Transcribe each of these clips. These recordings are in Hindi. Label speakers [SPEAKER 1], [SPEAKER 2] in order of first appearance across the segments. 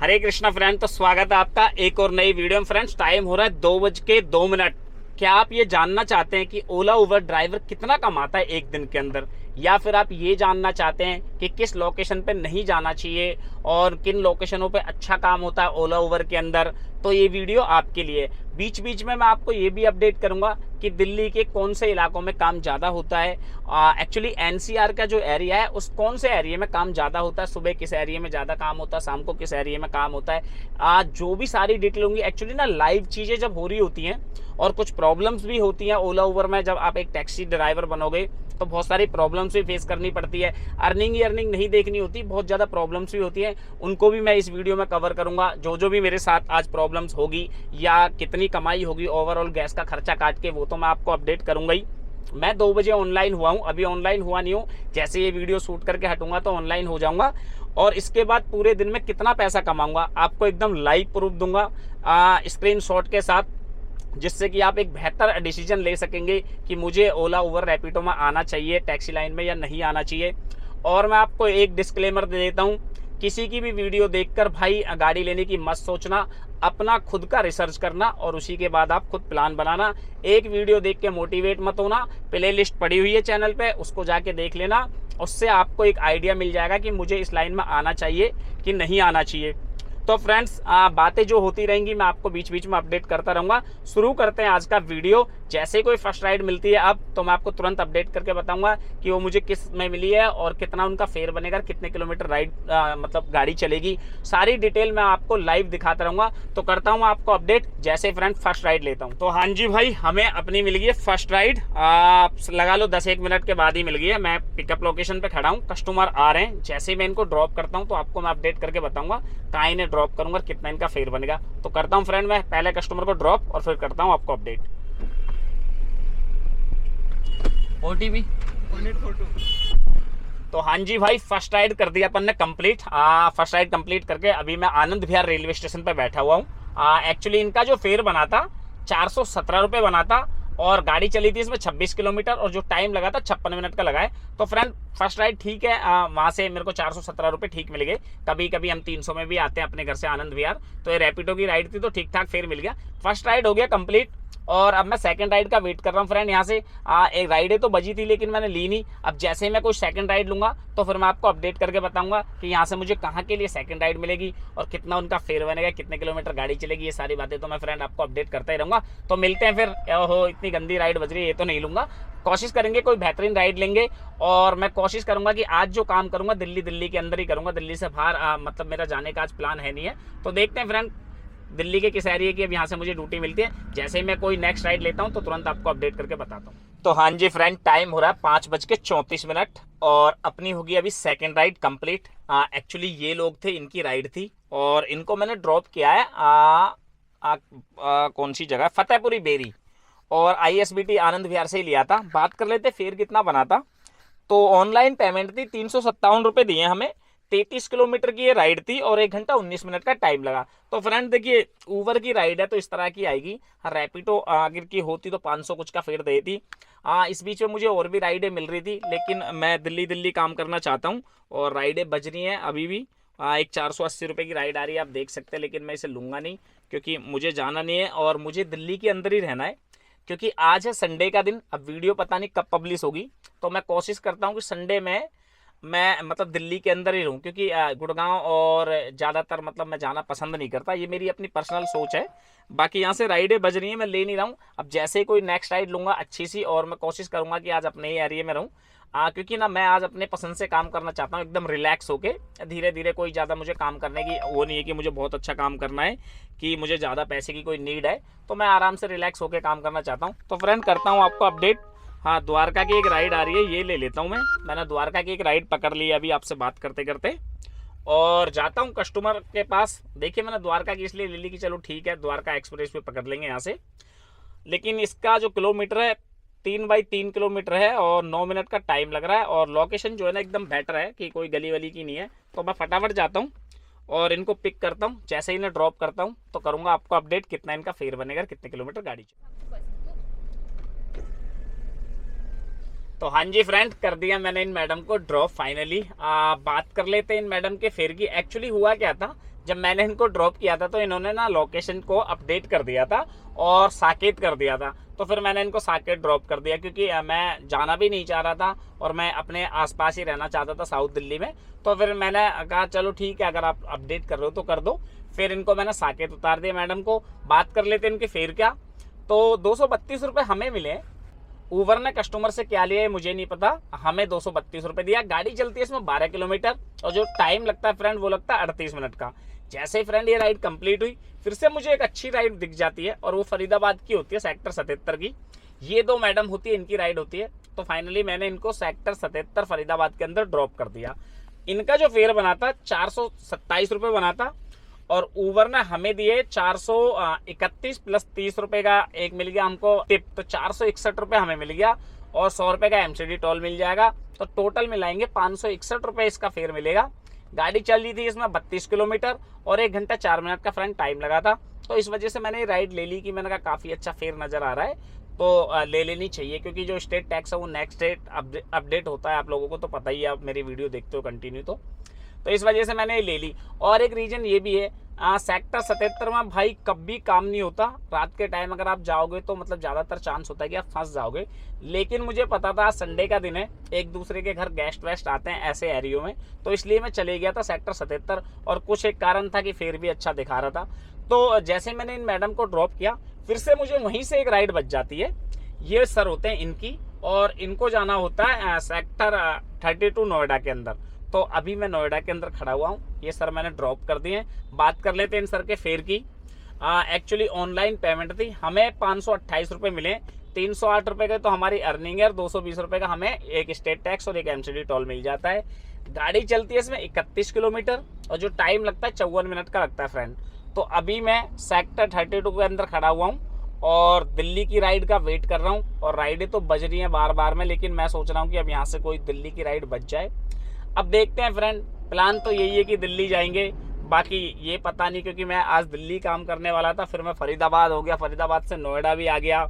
[SPEAKER 1] हरे कृष्णा फ्रेंड, तो स्वागत है आपका एक और नई वीडियो में। फ्रेंड्स, टाइम हो रहा है 2:02। क्या आप ये जानना चाहते हैं कि ओला उबर ड्राइवर कितना कमाता है एक दिन के अंदर, या फिर आप ये जानना चाहते हैं कि किस लोकेशन पे नहीं जाना चाहिए और किन लोकेशनों पे अच्छा काम होता है ओला उबर के अंदर, तो ये वीडियो आपके लिए। बीच बीच में मैं आपको ये भी अपडेट करूंगा कि दिल्ली के कौन से इलाकों में काम ज़्यादा होता है। एक्चुअली एनसीआर का जो एरिया है उस कौन से एरिया में काम ज़्यादा होता है, सुबह किस एरिया में ज़्यादा काम होता है, शाम को किस एरिया में काम होता है। जो भी सारी डिटेल होंगी, एक्चुअली ना लाइव चीज़ें जब हो रही होती हैं और कुछ प्रॉब्लम्स भी होती हैं ओला उबर में। जब आप एक टैक्सी ड्राइवर बनोगे तो बहुत सारी प्रॉब्लम्स भी फेस करनी पड़ती है। अर्निंग ही अर्निंग नहीं देखनी होती, बहुत ज़्यादा प्रॉब्लम्स भी होती हैं, उनको भी मैं इस वीडियो में कवर करूंगा। जो भी मेरे साथ आज प्रॉब्लम्स होगी या कितनी कमाई होगी ओवरऑल गैस का खर्चा काट के, वो तो मैं आपको अपडेट करूंगा ही। मैं 2 बजे ऑनलाइन हुआ हूँ, अभी ऑनलाइन हुआ नहीं हूँ। जैसे ये वीडियो शूट करके हटूंगा तो ऑनलाइन हो जाऊंगा, और इसके बाद पूरे दिन में कितना पैसा कमाऊंगा आपको एकदम लाइव प्रूफ दूंगा स्क्रीनशॉट के साथ, जिससे कि आप एक बेहतर डिसीजन ले सकेंगे कि मुझे ओला उबर रैपिडो में आना चाहिए टैक्सी लाइन में या नहीं आना चाहिए। और मैं आपको एक डिस्क्लेमर दे देता हूँ, किसी की भी वीडियो देखकर भाई गाड़ी लेने की मत सोचना, अपना खुद का रिसर्च करना और उसी के बाद आप खुद प्लान बनाना। एक वीडियो देख के मोटिवेट मत होना। प्ले लिस्ट पड़ी हुई है चैनल पे, उसको जाके देख लेना, उससे आपको एक आइडिया मिल जाएगा कि मुझे इस लाइन में आना चाहिए कि नहीं आना चाहिए। तो फ्रेंड्स, बातें जो होती रहेंगी मैं आपको बीच बीच में अपडेट करता रहूँगा। शुरू करते हैं आज का वीडियो। जैसे कोई फर्स्ट राइड मिलती है अब, तो मैं आपको तुरंत अपडेट करके बताऊंगा कि वो मुझे किस में मिली है और कितना उनका फेयर बनेगा, कितने किलोमीटर राइड मतलब गाड़ी चलेगी। सारी डिटेल मैं आपको लाइव दिखाता रहूँगा। तो करता हूँ आपको अपडेट जैसे फ्रेंड फर्स्ट राइड लेता हूँ। तो हाँ जी भाई, हमें अपनी मिल गई है फर्स्ट राइड। लगा लो 10-1 मिनट के बाद ही मिल गई है। मैं पिकअप लोकेशन पे खड़ा हूँ, कस्टमर आ रहे हैं। जैसे ही मैं इनको ड्रॉप करता हूँ तो आपको मैं अपडेट करके बताऊंगा कहाँ इन्हें ड्रॉप करूंगा, कितना इनका फेयर बनेगा। तो करता हूँ फ्रेंड मैं पहले कस्टमर को ड्रॉप और फिर करता हूँ आपको अपडेट। OTP 1842। तो हाँ जी भाई, फर्स्ट राइड कर दिया अपन ने कंप्लीट। फर्स्ट राइड कंप्लीट करके अभी मैं आनंद विहार रेलवे स्टेशन पे बैठा हुआ हूँ। एक्चुअली इनका जो फेयर बना था 417 रुपये बना था, और गाड़ी चली थी इसमें 26 किलोमीटर, और जो टाइम लगा था 56 मिनट का लगा है। तो फ्रेंड फर्स्ट राइड ठीक है, वहाँ से मेरे को 417 रुपये ठीक मिल गए। कभी कभी हम 300 में भी आते हैं अपने घर से आनंद विहार, तो ये रैपिडो की राइड थी तो ठीक ठाक फेयर मिल गया। फर्स्ट राइड हो गया कंप्लीट, और अब मैं सेकंड राइड का वेट कर रहा हूँ फ्रेंड। यहाँ से एक राइड तो बजी थी लेकिन मैंने ली नहीं। अब जैसे ही मैं कोई सेकंड राइड लूंगा तो फिर मैं आपको अपडेट करके बताऊंगा कि यहाँ से मुझे कहाँ के लिए सेकंड राइड मिलेगी और कितना उनका फेयर बनेगा, कितने किलोमीटर गाड़ी चलेगी। ये सारी बातें तो मैं फ्रेंड आपको अपडेट करता ही रहूँगा। तो मिलते हैं फिर। ओहो, इतनी गंदी राइड बज रही है, ये तो नहीं लूँगा। कोशिश करेंगे कोई बेहतरीन राइड लेंगे, और मैं कोशिश करूंगा कि आज जो काम करूंगा दिल्ली के अंदर ही करूंगा। दिल्ली से बाहर मतलब मेरा जाने का आज प्लान है नहीं है। तो देखते हैं फ्रेंड दिल्ली के किस एरिया की अब यहाँ से मुझे ड्यूटी मिलती है। जैसे ही मैं कोई नेक्स्ट राइड लेता हूँ तो तुरंत आपको अपडेट करके बताता हूँ। तो हाँ जी फ्रेंड, टाइम हो रहा है 5:34 और अपनी होगी अभी सेकंड राइड कंप्लीट। एक्चुअली ये लोग थे, इनकी राइड थी और इनको मैंने ड्रॉप किया है कौन सी जगह, फतेहपुरी बेरी, और ISBT आनंद विहार से ही लिया था। बात कर लेते फेयर कितना बना था। तो ऑनलाइन पेमेंट थी, 357 रुपये दिए हमें। 33 किलोमीटर की ये राइड थी और 1 घंटा 19 मिनट का टाइम लगा। तो फ्रेंड देखिए, उबर की राइड है तो इस तरह की आएगी। रैपिडो अगर की होती तो 500 कुछ का फेयर देती। इस बीच में मुझे और भी राइडें मिल रही थी, लेकिन मैं दिल्ली काम करना चाहता हूँ और राइडें बज रही हैं अभी भी। एक 480 रुपये की राइड आ रही है, आप देख सकते हैं, लेकिन मैं इसे लूँगा नहीं क्योंकि मुझे जाना नहीं है और मुझे दिल्ली के अंदर ही रहना है। क्योंकि आज है संडे का दिन, अब वीडियो पता नहीं कब पब्लिश होगी, तो मैं कोशिश करता हूँ कि संडे में मैं मतलब दिल्ली के अंदर ही रहूँ, क्योंकि गुड़गांव और ज़्यादातर मतलब मैं जाना पसंद नहीं करता। ये मेरी अपनी पर्सनल सोच है। बाकी यहाँ से राइडें बज रही हैं, मैं ले नहीं रहा हूँ। अब जैसे ही कोई नेक्स्ट राइड लूँगा अच्छी सी, और मैं कोशिश करूँगा कि आज अपने ही एरिया में रहूँ। क्योंकि ना मैं आज अपने पसंद से काम करना चाहता हूँ, एकदम रिलैक्स होके, धीरे धीरे। कोई ज़्यादा मुझे काम करने की वो नहीं है कि मुझे बहुत अच्छा काम करना है, कि मुझे ज़्यादा पैसे की कोई नीड है। तो मैं आराम से रिलैक्स होकर काम करना चाहता हूँ। तो फ्रेंड करता हूँ आपको अपडेट। हाँ, द्वारका की एक राइड आ रही है, ये ले लेता हूँ मैं। मैंने द्वारका की एक राइड पकड़ ली है अभी आपसे बात करते करते, और जाता हूँ कस्टमर के पास। देखिए, मैंने द्वारका की इसलिए ले ली कि चलो ठीक है, द्वारका एक्सप्रेस पे पकड़ लेंगे यहाँ से। लेकिन इसका जो किलोमीटर है 3/3 किलोमीटर है और 9 मिनट का टाइम लग रहा है, और लोकेशन जो है ना एकदम बेटर है कि कोई गली वली की नहीं है। तो मैं फटाफट जाता हूँ और इनको पिक करता हूँ। जैसे ही इन्हें ड्रॉप करता हूँ तो करूँगा आपको अपडेट कितना इनका फेयर बनेगा, कितने किलोमीटर गाड़ी। तो हाँ जी फ्रेंड, कर दिया मैंने इन मैडम को ड्रॉप फाइनली। बात कर लेते हैं इन मैडम के फेयर की। एक्चुअली हुआ क्या था, जब मैंने इनको ड्रॉप किया था तो इन्होंने ना लोकेशन को अपडेट कर दिया था और साकेत कर दिया था। तो फिर मैंने इनको साकेत ड्रॉप कर दिया, क्योंकि मैं जाना भी नहीं चाह रहा था और मैं अपने आसपास ही रहना चाहता था साउथ दिल्ली में। तो फिर मैंने कहा चलो ठीक है, अगर आप अपडेट कर रहे हो तो कर दो। फिर इनको मैंने साकेत उतार दिया। मैडम को बात कर लेते इनके फेयर क्या। तो 232 रुपये हमें मिले। ऊबर ने कस्टमर से क्या लिया है मुझे नहीं पता, हमें 232 रुपये दिया। गाड़ी चलती है इसमें 12 किलोमीटर और जो टाइम लगता है फ्रेंड वो लगता है 38 मिनट का। जैसे ही फ्रेंड ये राइड कंप्लीट हुई, फिर से मुझे एक अच्छी राइड दिख जाती है और वो फरीदाबाद की होती है, सेक्टर 77 की। ये दो मैडम होती है, इनकी राइड होती है। तो फाइनली मैंने इनको सेक्टर 77 फरीदाबाद के अंदर ड्रॉप कर दिया। इनका जो फेयर बना था 427 रुपये बना था और ऊबर ने हमें दिए 431 प्लस 30 रुपये का एक मिल गया हमको टिप, तो 461 रुपये हमें मिल गया और 100 रुपये का एमसीडी टोल मिल जाएगा। तो टोटल मिलाएंगे 561 रुपये इसका फेयर मिलेगा। गाड़ी चल रही थी इसमें 32 किलोमीटर और 1 घंटा 4 मिनट का फ्रेंड टाइम लगा था। तो इस वजह से मैंने राइड ले ली कि मैंने कहा काफ़ी अच्छा फेयर नज़र आ रहा है तो ले लेनी चाहिए, क्योंकि जो स्टेट टैक्स है वो नेक्स्ट डेट अपडेट होता है। आप लोगों को तो पता ही है, आप मेरी वीडियो देखते हो कंटिन्यू, तो इस वजह से मैंने ले ली। और एक रीज़न ये भी है, सेक्टर 77 में भाई कभी काम नहीं होता। रात के टाइम अगर आप जाओगे तो मतलब ज़्यादातर चांस होता है कि आप फंस जाओगे। लेकिन मुझे पता था संडे का दिन है, एक दूसरे के घर गेस्ट वेस्ट आते हैं ऐसे एरियो में, तो इसलिए मैं चले गया था सेक्टर 77 और कुछ एक कारण था कि फेयर भी अच्छा दिखा रहा था। तो जैसे मैंने इन मैडम को ड्रॉप किया, फिर से मुझे वहीं से एक राइड बच जाती है। ये सर होते हैं इनकी और इनको जाना होता है सेक्टर 32 नोएडा के अंदर। तो अभी मैं नोएडा के अंदर खड़ा हुआ हूँ, ये सर मैंने ड्रॉप कर दिए हैं। बात कर लेते हैं इन सर के फेयर की। एक्चुअली ऑनलाइन पेमेंट थी, हमें 528 रुपये मिले। 308 रुपये का तो हमारी अर्निंग है और 220 रुपये का हमें एक स्टेट टैक्स और एक एमसीडी टोल मिल जाता है। गाड़ी चलती है इसमें 31 किलोमीटर और जो टाइम लगता है 54 मिनट का लगता है फ्रेंड। तो अभी मैं सेक्टर 32 के अंदर खड़ा हुआ हूँ और दिल्ली की राइड का वेट कर रहा हूँ। और राइडें तो बज रही हैं बार बार में, लेकिन मैं सोच रहा हूँ कि अब यहाँ से कोई दिल्ली की राइड बच जाए। अब देखते हैं फ्रेंड, प्लान तो यही है कि दिल्ली जाएंगे, बाकी ये पता नहीं, क्योंकि मैं आज दिल्ली काम करने वाला था, फिर मैं फरीदाबाद हो गया, फरीदाबाद से नोएडा भी आ गया।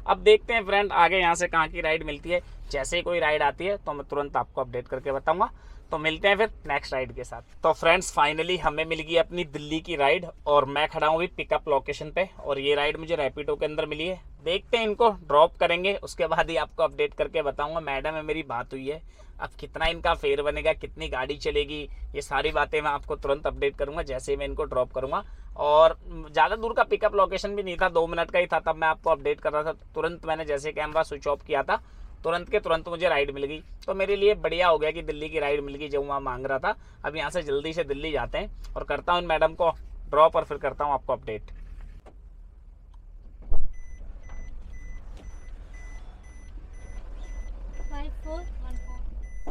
[SPEAKER 1] अब देखते हैं फ्रेंड आगे यहाँ से कहाँ की राइड मिलती है। जैसे ही कोई राइड आती है तो मैं तुरंत आपको अपडेट करके बताऊंगा। तो मिलते हैं फिर नेक्स्ट राइड के साथ। तो फ्रेंड्स फाइनली हमें मिल गई अपनी दिल्ली की राइड और मैं खड़ा हूँ अभी पिकअप लोकेशन पे और ये राइड मुझे रैपिडो के अंदर मिली है। देखते हैं, इनको ड्रॉप करेंगे, उसके बाद ही आपको अपडेट करके बताऊंगा। मैडम है मेरी बात हुई है, अब कितना इनका फेयर बनेगा, कितनी गाड़ी चलेगी, ये सारी बातें मैं आपको तुरंत अपडेट करूंगा जैसे ही मैं इनको ड्रॉप करूंगा। और ज़्यादा दूर का पिकअप लोकेशन भी नहीं था, 2 मिनट का ही था, तब मैं आपको अपडेट कर रहा था। तुरंत मैंने जैसे कैमरा स्विच ऑफ किया था, तुरंत के तुरंत मुझे राइड मिल गई। तो मेरे लिए बढ़िया हो गया कि दिल्ली की राइड मिल गई जो वहाँ मांग रहा था। अब यहाँ से जल्दी से दिल्ली जाते हैं और करता हूँ इन मैडम को ड्रॉप और फिर करता हूँ आपको अपडेट।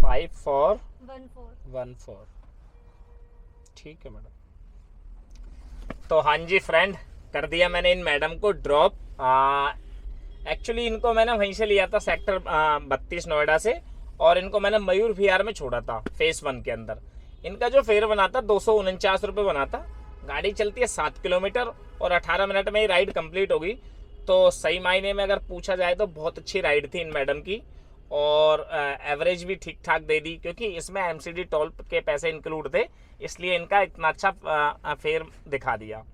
[SPEAKER 1] 5414 ठीक है मैडम। तो हाँ जी फ्रेंड, कर दिया मैंने इन मैडम को ड्रॉप। एक्चुअली इनको मैंने वहीं से लिया था सेक्टर 32 नोएडा से और इनको मैंने मयूर विहार में छोड़ा था फेस 1 के अंदर। इनका जो फेयर बना था 249 रुपये बना था। गाड़ी चलती है 7 किलोमीटर और 18 मिनट में ही राइड कंप्लीट होगी। तो सही मायने में अगर पूछा जाए तो बहुत अच्छी राइड थी इन मैडम की और एवरेज भी ठीक ठाक दे दी, क्योंकि इसमें एमसीडी टोल के पैसे इंक्लूड थे, इसलिए इनका इतना अच्छा फेयर दिखा दिया।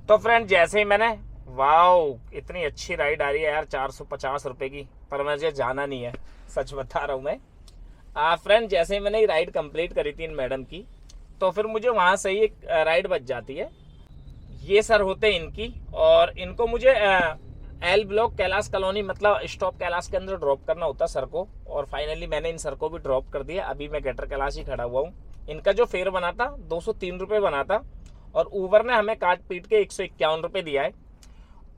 [SPEAKER 1] तो फ्रेंड जैसे ही मैंने, वाओ इतनी अच्छी राइड आ रही है यार 450 रुपये की, पर मुझे जाना नहीं है, सच बता रहा हूँ मैं। फ्रेंड जैसे ही मैंने ये राइड कंप्लीट करी थी इन मैडम की, तो फिर मुझे वहाँ से ही एक राइड बच जाती है। ये सर होते हैं इनकी और इनको मुझे एल ब्लॉक कैलाश कॉलोनी मतलब स्टॉप कैलाश के अंदर ड्रॉप करना होता सर को। और फाइनली मैंने इन सर को भी ड्रॉप कर दिया। अभी मैं गेटर कैलाश ही खड़ा हुआ हूँ। इनका जो फेयर बना था 203 रुपये बना था और ऊबर ने हमें काट पीट के 151 रुपये दिया है।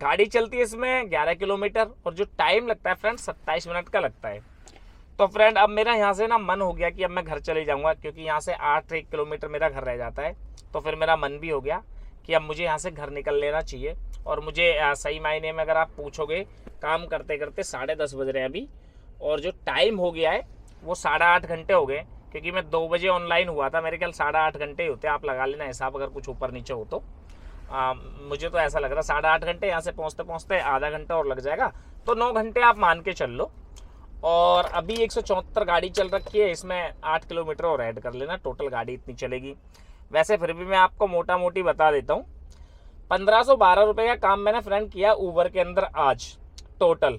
[SPEAKER 1] गाड़ी चलती है इसमें 11 किलोमीटर और जो टाइम लगता है फ्रेंड 27 मिनट का लगता है। तो फ्रेंड अब मेरा यहाँ से ना मन हो गया कि अब मैं घर चले जाऊँगा, क्योंकि यहाँ से 8 किलोमीटर मेरा घर रह जाता है। तो फिर मेरा मन भी हो गया कि अब मुझे यहाँ से घर निकल लेना चाहिए। और मुझे सही मायने में अगर आप पूछोगे, काम करते करते 10:30 बज रहे हैं अभी और जो टाइम हो गया है वो 8.5 घंटे हो गए, क्योंकि मैं 2 बजे ऑनलाइन हुआ था। मेरे ख्याल 8.5 घंटे ही होते हैं, आप लगा लेना हिसाब अगर कुछ ऊपर नीचे हो तो। मुझे तो ऐसा लग रहा 8.5 घंटे, यहाँ से पहुँचते पहुँचते आधा घंटा और लग जाएगा, तो 9 घंटे आप मान के चल लो। और अभी 174 गाड़ी चल रखी है, इसमें 8 किलोमीटर और ऐड कर लेना, टोटल गाड़ी इतनी चलेगी। वैसे फिर भी मैं आपको मोटा मोटी बता देता हूँ। 1512 रुपये का काम मैंने फ्रेंड किया ऊबर के अंदर आज टोटल,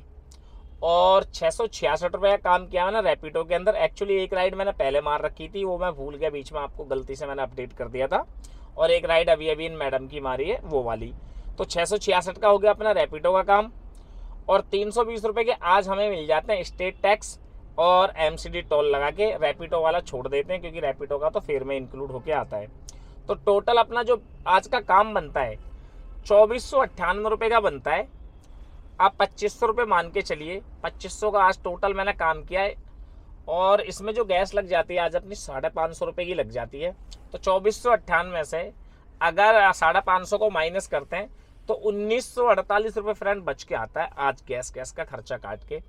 [SPEAKER 1] और 666 रुपये का काम किया मैंने रैपिडो के अंदर। एक्चुअली एक राइड मैंने पहले मार रखी थी, वो मैं भूल गया बीच में, आपको गलती से मैंने अपडेट कर दिया था, और एक राइड अभी अभी इन मैडम की मारी है वो वाली। तो 666 का हो गया अपना रैपिडो का काम। और 320 रुपये के आज हमें मिल जाते हैं स्टेट टैक्स और MCD टोल लगा के। रैपिडो वाला छोड़ देते हैं क्योंकि रैपिडो का तो फेयर में इंक्लूड होके आता है। तो टोटल अपना जो आज का काम बनता है 2498 रुपये का बनता है। आप 2500 रुपये मान के चलिए, 2500 का आज टोटल मैंने काम किया है। और इसमें जो गैस लग जाती है आज अपनी 550 रुपये की लग जाती है। तो 2498 में से अगर 550 को माइनस करते हैं तो 1948 रुपये फ्रेंड बच के आता है आज गैस का खर्चा काट के।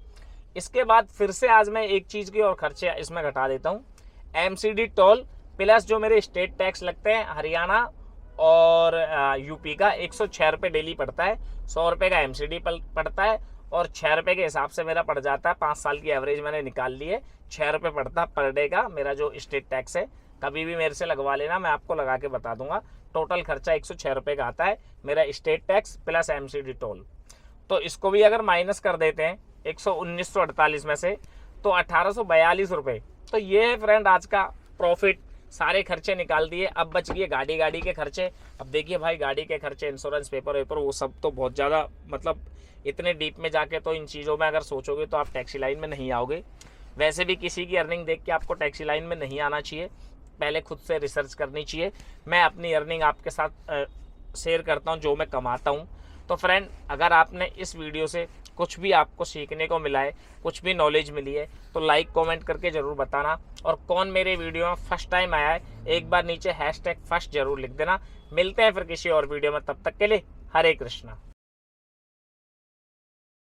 [SPEAKER 1] इसके बाद फिर से आज मैं एक चीज़ की और खर्चे इसमें घटा देता हूँ, MCD टोल प्लस जो मेरे स्टेट टैक्स लगते हैं हरियाणा और यूपी का 106 रुपये डेली पड़ता है। 100 रुपये का MCD पड़ता है और 6 रुपये के हिसाब से मेरा पड़ जाता है। 5 साल की एवरेज मैंने निकाल ली है, 6 रुपये पड़ता है पर डे का मेरा जो स्टेट टैक्स है। कभी भी मेरे से लगवा लेना, मैं आपको लगा के बता दूंगा। टोटल खर्चा 106 रुपये का आता है मेरा state tax plus MCD toll. तो इसको भी अगर माइनस कर देते हैं 1948 में से तो 1842 रुपये। तो ये है फ्रेंड आज का प्रॉफिट। सारे खर्चे निकाल दिए, अब बच गए गाड़ी के खर्चे। अब देखिए भाई, गाड़ी के खर्चे, इंश्योरेंस, पेपर वो सब तो बहुत ज़्यादा, मतलब इतने डीप में जाके तो इन चीज़ों में अगर सोचोगे तो आप टैक्सी लाइन में नहीं आओगे। वैसे भी किसी की अर्निंग देख के आपको टैक्सी लाइन में नहीं आना चाहिए, पहले खुद से रिसर्च करनी चाहिए। मैं अपनी अर्निंग आपके साथ शेयर करता हूँ जो मैं कमाता हूँ। तो फ्रेंड, अगर आपने इस वीडियो से कुछ भी आपको सीखने को मिला है, कुछ भी नॉलेज मिली है, तो लाइक कमेंट करके ज़रूर बताना। और कौन मेरे वीडियो में फर्स्ट टाइम आया है, एक बार नीचे #फर्स्ट जरूर लिख देना। मिलते हैं फिर किसी और वीडियो में, तब तक के लिए हरे कृष्णा।